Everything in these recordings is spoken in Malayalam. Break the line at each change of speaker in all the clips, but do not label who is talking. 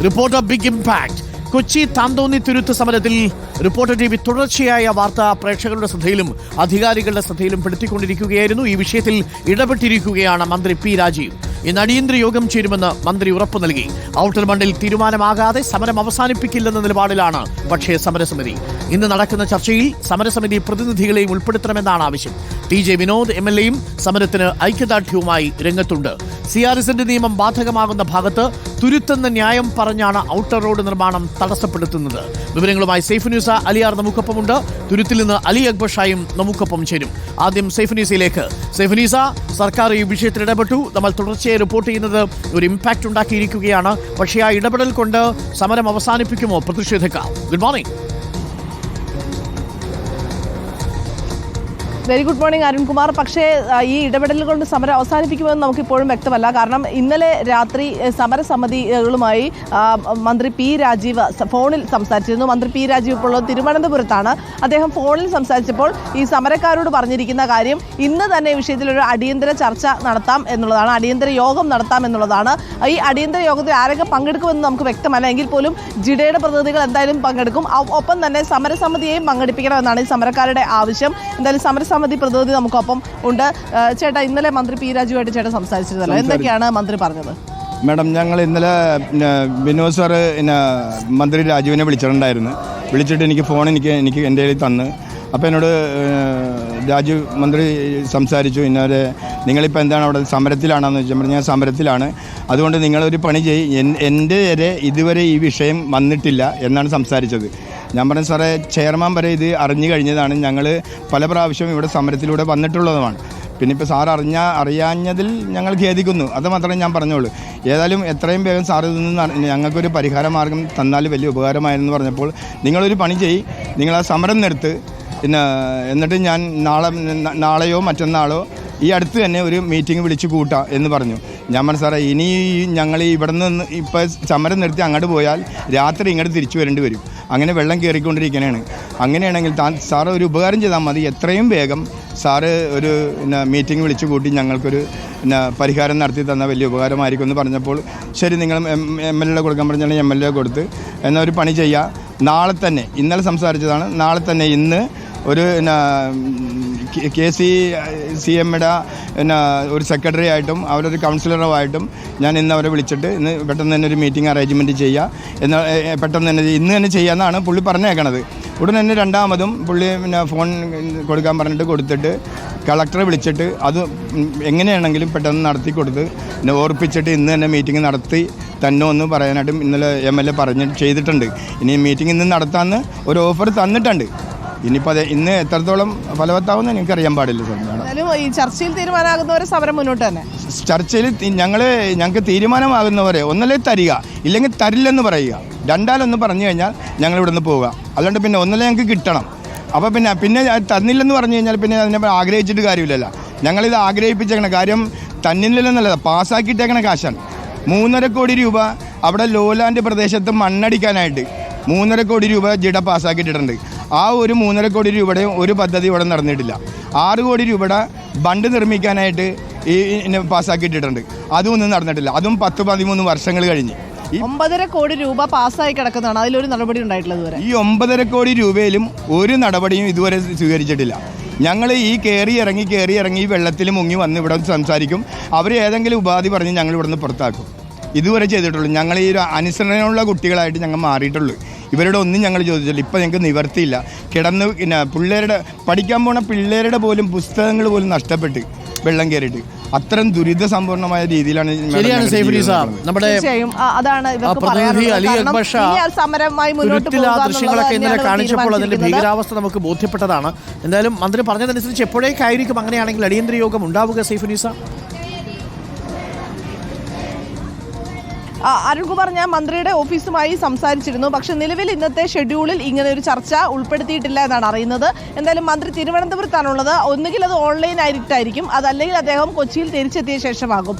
Reporter big impact. Kochi Thanthonni Thuruthu സമരത്തിൽ റിപ്പോർട്ടർ TV തുടർച്ചയായ വാർത്ത പ്രേക്ഷകരുടെ ശ്രദ്ധയിലും അധികാരികളുടെ ശ്രദ്ധയിലും പെടുത്തിക്കൊണ്ടിരിക്കുകയായിരുന്നു. ഈ വിഷയത്തിൽ ഇടപെട്ടിരിക്കുകയാണ് മന്ത്രി പി രാജീവ്. ഇന്ന് അടിയന്തര യോഗം ചേരുമെന്ന് മന്ത്രി ഉറപ്പു നൽകി. ഔട്ടർ ബണ്ടിൽ തീരുമാനമാകാതെ സമരം അവസാനിപ്പിക്കില്ലെന്ന നിലപാടിലാണ് പക്ഷേ സമരസമിതി. ഇന്ന് നടക്കുന്ന ചർച്ചയിൽ സമരസമിതി പ്രതിനിധികളെയും ഉൾപ്പെടുത്തണമെന്നാണ് ആവശ്യം. TJ വിനോദ് MLA സമരത്തിന് ഐക്യദാർഢ്യവുമായി രംഗത്തുണ്ട്. CRSന്റെ നിയമം ബാധകമാകുന്ന ഭാഗത്ത് തുരുത്തെന്ന ന്യായം പറഞ്ഞാണ് ഔട്ടർ റോഡ് നിർമ്മാണം തടസ്സപ്പെടുത്തുന്നത്. വിവരങ്ങളുമായി സൈഫ് ന്യൂസ അലിയാർ നമുക്കൊപ്പമുണ്ട്. തുരുത്തിൽ നിന്ന് അലി അക്ബർ ഷായും നമുക്കൊപ്പം ചേരും. ആദ്യം സൈഫ് ന്യൂസയിലേക്ക്. സൈഫ് ന്യൂസ, സർക്കാർ ഈ വിഷയത്തിൽ ഇടപെട്ടു. നമ്മൾ തുടർച്ചയായി റിപ്പോർട്ട് ചെയ്യുന്നത് ഒരു ഇമ്പാക്ട് ഉണ്ടാക്കിയിരിക്കുകയാണ്. പക്ഷേ ആ ഇടപെടൽ കൊണ്ട് സമരം അവസാനിപ്പിക്കുമോ പ്രതിഷേധക്കാർ? Good morning.
Very good morning Arunkumar. പക്ഷേ ഈ ഇടപെടൽ കൊണ്ട് സമരം അവസാനിപ്പിക്കുമെന്ന് നമുക്കിപ്പോഴും വ്യക്തമല്ല. കാരണം ഇന്നലെ രാത്രി സമരസമിതികളുമായി മന്ത്രി പി രാജീവ് ഫോണിൽ സംസാരിച്ചിരുന്നു. മന്ത്രി പി രാജീവ് ഇപ്പോൾ തിരുവനന്തപുരത്താണ്. അദ്ദേഹം ഫോണിൽ സംസാരിച്ചപ്പോൾ ഈ സമരക്കാരോട് പറഞ്ഞിരിക്കുന്ന കാര്യം ഇന്ന് തന്നെ ഈ വിഷയത്തിൽ ഒരു അടിയന്തര ചർച്ച നടത്താം എന്നുള്ളതാണ്, അടിയന്തര യോഗം നടത്താം എന്നുള്ളതാണ്. ഈ അടിയന്തര യോഗത്തിൽ ആരൊക്കെ പങ്കെടുക്കുമെന്ന് നമുക്ക് വ്യക്തമല്ല. എങ്കിൽ പോലും ജിഡയുടെ പ്രതിനിധികൾ എന്തായാലും പങ്കെടുക്കും. ഒപ്പം തന്നെ സമരസമിതിയെയും പങ്കെടുപ്പിക്കണമെന്നാണ് ഈ സമരക്കാരുടെ ആവശ്യം. എന്തായാലും സമരസമിതി പ്രതിനിധി നമുക്കൊപ്പം ഉണ്ട്. ചേട്ടാ, ഇന്നലെ മന്ത്രി പി രാജുവായിട്ട് ചേട്ടൻ സംസാരിച്ചിരുന്നല്ലോ, എന്തൊക്കെയാണ് മന്ത്രി പറഞ്ഞത്?
മാഡം, ഞങ്ങൾ ഇന്നലെ വിനോദ് സാറ് മന്ത്രി രാജുവിനെ വിളിച്ചിട്ട് എനിക്ക് ഫോൺ എനിക്ക് എൻ്റെ കയ്യിൽ തന്ന്. അപ്പോൾ എന്നോട് മന്ത്രി സംസാരിച്ചു. ഇന്നവരെ നിങ്ങളിപ്പോൾ എന്താണ് അവിടെ സമരത്തിലാണെന്ന് ചോദിച്ചാൽ ഞാൻ സമരത്തിലാണ്, അതുകൊണ്ട് നിങ്ങളൊരു പണി എൻ്റെ വരെ ഇതുവരെ ഈ വിഷയം വന്നിട്ടില്ല എന്നാണ് സംസാരിച്ചത്. ഞാൻ പറഞ്ഞു, സാറേ ചെയർമാൻ വരെ ഇത് അറിഞ്ഞു കഴിഞ്ഞതാണ്, ഞങ്ങൾ പല പ്രാവശ്യം ഇവിടെ സമരത്തിലൂടെ വന്നിട്ടുള്ളതുമാണ്. പിന്നെ ഇപ്പോൾ സാർ അറിയാഞ്ഞതിൽ ഞങ്ങൾ ഖേദിക്കുന്നു, അത് മാത്രമേ ഞാൻ പറഞ്ഞോളൂ. ഏതായാലും എത്രയും വേഗം സാർ നിന്ന് ഞങ്ങൾക്കൊരു പരിഹാര മാർഗം തന്നാൽ വലിയ ഉപകാരമായിരുന്നു പറഞ്ഞപ്പോൾ നിങ്ങളൊരു പണി നിങ്ങൾ ആ സമരം നിർത്ത്, എന്നിട്ട് ഞാൻ നാളെയോ മറ്റന്നാളോ ഈ അടുത്ത് തന്നെ ഒരു മീറ്റിംഗ് വിളിച്ച് കൂട്ടാം എന്ന് പറഞ്ഞു. ഞാൻ പറഞ്ഞു, സാറേ ഇനി ഞങ്ങൾ ഇവിടെ നിന്ന് ഇപ്പോൾ സമരം നിർത്തി അങ്ങോട്ട് പോയാൽ രാത്രി ഇങ്ങോട്ട് തിരിച്ചു വരേണ്ടി വരും. അങ്ങനെ വെള്ളം കയറിക്കൊണ്ടിരിക്കുകയാണ്. അങ്ങനെയാണെങ്കിൽ സാറ് ഒരു ഉപകാരം ചെയ്താൽ മതി, എത്രയും വേഗം സാറ് ഒരു മീറ്റിംഗ് വിളിച്ച് കൂട്ടി ഞങ്ങൾക്കൊരു പരിഹാരം നടത്തി തന്നാൽ വലിയ ഉപകാരമായിരിക്കും എന്ന് പറഞ്ഞപ്പോൾ ശരി, നിങ്ങൾ MLA കൊടുക്കാൻ പറഞ്ഞാൽ MLA കൊടുത്ത് എന്നാൽ ഒരു പണി ചെയ്യുക. നാളെ തന്നെ, ഇന്നലെ സംസാരിച്ചതാണ്, നാളെ തന്നെ ഇന്ന് ഒരു KCMയുടെ ഒരു സെക്രട്ടറി ആയിട്ടും അവരൊരു കൗൺസിലറുമായിട്ടും ഞാൻ ഇന്ന് അവരെ വിളിച്ചിട്ട് ഇന്ന് പെട്ടെന്ന് തന്നെ ഒരു മീറ്റിംഗ് അറേഞ്ച്മെൻറ്റ് ചെയ്യുക എന്നാൽ പെട്ടെന്ന് തന്നെ ഇന്ന് തന്നെ ചെയ്യാമെന്നാണ് പുള്ളി പറഞ്ഞേക്കണത്. ഉടനെ തന്നെ രണ്ടാമതും പുള്ളി ഫോൺ കൊടുക്കാൻ പറഞ്ഞിട്ട് കൊടുത്തിട്ട് കളക്ടറെ വിളിച്ചിട്ട് അത് എങ്ങനെയാണെങ്കിലും പെട്ടെന്ന് നടത്തി കൊടുത്ത് ഓർപ്പിച്ചിട്ട് ഇന്ന് തന്നെ മീറ്റിംഗ് നടത്തി തന്നെ ഒന്ന് പറയാനായിട്ടും ഇന്നലെ MLA ചെയ്തിട്ടുണ്ട്. ഇനി മീറ്റിംഗ് ഇന്ന് നടത്താമെന്ന് ഒരു ഓഫർ തന്നിട്ടുണ്ട്. ഇനിയിപ്പോൾ ഇന്ന് എത്രത്തോളം ഫലവത്താവുമെന്ന് എനിക്കറിയാൻ പാടില്ല സാർ.
ഈ ചർച്ചയിൽ തീരുമാനമാകുന്നവരെ സമരം മുന്നോട്ട് തന്നെ.
ചർച്ചയിൽ ഞങ്ങൾക്ക് തീരുമാനമാകുന്നവരെ ഒന്നല്ലേ തരിക, ഇല്ലെങ്കിൽ തരില്ലെന്ന് പറയുക. രണ്ടാലൊന്ന് പറഞ്ഞു കഴിഞ്ഞാൽ ഞങ്ങൾ ഇവിടെ നിന്ന് പോവുക. അല്ലാണ്ട് പിന്നെ ഒന്നല്ലേ ഞങ്ങൾക്ക് കിട്ടണം. അപ്പോൾ പിന്നെ തന്നില്ലെന്ന് പറഞ്ഞു കഴിഞ്ഞാൽ പിന്നെ അതിനെ ആഗ്രഹിച്ചിട്ട് കാര്യമില്ലല്ലോ. ഞങ്ങളിത് ആഗ്രഹിപ്പിച്ചേക്കണ കാര്യം തന്നില്ലെന്നല്ല, പാസ്സാക്കിയിട്ടേക്കണ കാശാണ്. 3.5 കോടി രൂപ അവിടെ ലോലാൻഡ് പ്രദേശത്ത് മണ്ണടിക്കാനായിട്ട് 3.5 കോടി രൂപ ജിഡ പാസ്സാക്കിയിട്ടുണ്ട്. ആ ഒരു 3.5 കോടി രൂപയുടെ ഒരു പദ്ധതി ഇവിടെ നടന്നിട്ടില്ല. 6 കോടി രൂപയുടെ ബണ്ട് നിർമ്മിക്കാനായിട്ട് ഈ പാസ്സാക്കിയിട്ടുണ്ട്, അതും ഒന്നും നടന്നിട്ടില്ല. അതും 10-13 വർഷങ്ങൾ കഴിഞ്ഞ്
9.5 കോടി രൂപ പാസ്സായി കിടക്കുന്നതാണ്. അതിലൊരു നടപടി ഉണ്ടായിട്ടില്ല ഇതുവരെ.
ഈ 9.5 കോടി രൂപയിലും ഒരു നടപടിയും ഇതുവരെ സ്വീകരിച്ചിട്ടില്ല. ഞങ്ങൾ ഈ കയറി ഇറങ്ങി വെള്ളത്തിൽ മുങ്ങി വന്ന് ഇവിടെ സംസാരിക്കും. അവർ ഏതെങ്കിലും ഉപാധി പറഞ്ഞ് ഞങ്ങൾ ഇവിടെ നിന്ന് പുറത്താക്കും. ഇതുവരെ ചെയ്തിട്ടുള്ളൂ. ഞങ്ങൾ ഈ ഒരു അനുസരണയുള്ള കുട്ടികളായിട്ട് ഞങ്ങൾ മാറിയിട്ടുള്ളൂ. ഇവരുടെ ഒന്നും ഞങ്ങൾ ചോദിച്ചില്ല. ഇപ്പം ഞങ്ങൾക്ക് നിവർത്തിയില്ല. പിള്ളേരുടെ പഠിക്കാൻ പോണ പിള്ളേരുടെ പോലും പുസ്തകങ്ങൾ പോലും നഷ്ടപ്പെട്ട് വെള്ളം കയറിയിട്ട് അത്രയും ദുരിത സമ്പൂർണമായ രീതിയിലാണ്.
ദൃശ്യങ്ങളൊക്കെ ഇന്നലെ കാണിച്ചപ്പോൾ അതിന്റെ ഭീകരാവസ്ഥ നമുക്ക് ബോധ്യപ്പെട്ടതാണ്. എന്തായാലും മന്ത്രി പറഞ്ഞതനുസരിച്ച് എപ്പോഴേക്കായിരിക്കും അങ്ങനെയാണെങ്കിൽ അടിയന്തര യോഗം ഉണ്ടാവുക സൈഫ് നിസ?
അരുൺകുമാർ, ഞാൻ മന്ത്രിയുടെ ഓഫീസുമായി സംസാരിച്ചിരുന്നു. പക്ഷെ നിലവിൽ ഇന്നത്തെ ഷെഡ്യൂളിൽ ഇങ്ങനെ ഒരു ചർച്ച ഉൾപ്പെടുത്തിയിട്ടില്ല എന്നാണ് അറിയുന്നത്. എന്തായാലും മന്ത്രി തിരുവനന്തപുരത്താണുള്ളത്. ഒന്നുകിൽ അത് ഓൺലൈൻ ആയിട്ടായിരിക്കും, അതല്ലെങ്കിൽ അദ്ദേഹം കൊച്ചിയിൽ തിരിച്ചെത്തിയ ശേഷമാകും.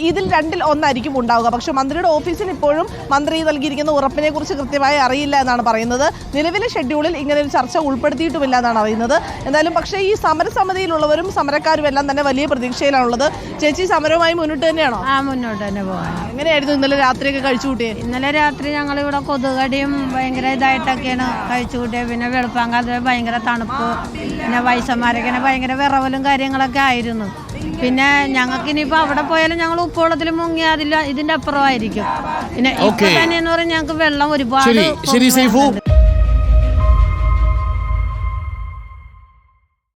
ഇതിൽ രണ്ടിൽ ഒന്നായിരിക്കും ഉണ്ടാവുക. പക്ഷെ മന്ത്രിയുടെ ഓഫീസിന് ഇപ്പോഴും മന്ത്രി നൽകിയിരിക്കുന്ന ഉറപ്പിനെ കുറിച്ച് കൃത്യമായി അറിയില്ല എന്നാണ് പറയുന്നത്. നിലവിലെ ഷെഡ്യൂളിൽ ഇങ്ങനെ ഒരു ചർച്ച ഉൾപ്പെടുത്തിയിട്ടുമില്ല എന്നാണ് അറിയുന്നത്. എന്തായാലും പക്ഷേ ഈ സമരസമിതിയിലുള്ളവരും സമരക്കാരും എല്ലാം തന്നെ വലിയ പ്രതീക്ഷയിലാണുള്ളത്. ചേച്ചി, സമരവുമായി മുന്നോട്ട് തന്നെയാണോ?
മുന്നോട്ട് തന്നെ പോകാം.
എങ്ങനെയായിരുന്നു ഇന്നലെ രാത്രിയൊക്കെ കഴിച്ചു കൂട്ടിയത്?
ഇന്നലെ രാത്രി ഞങ്ങൾ ഇവിടെ കൊതുകടിയും ഭയങ്കര ഇതായിട്ടൊക്കെയാണ് കഴിച്ചു കൂട്ടിയത്. പിന്നെ വെളുപ്പാങ്കാലത്ത് ഭയങ്കര തണുപ്പ്, പിന്നെ വയസ്സന്മാരൊക്കെ ഭയങ്കര വിറവലും കാര്യങ്ങളൊക്കെ ആയിരുന്നു. പിന്നെ ഞങ്ങൾക്ക് ഇനിയിപ്പോൾ അവിടെ പോയാലും ഞങ്ങൾ ഉപ്പുവെള്ളത്തിൽ മുങ്ങി ഇതിന്റെ അപ്പുറമായിരിക്കും. പിന്നെ ഇപ്പൊ തന്നെ എന്ന് പറഞ്ഞാൽ ഞങ്ങൾക്ക് വെള്ളം ഒരുപാട്
ശരി സൈഫു.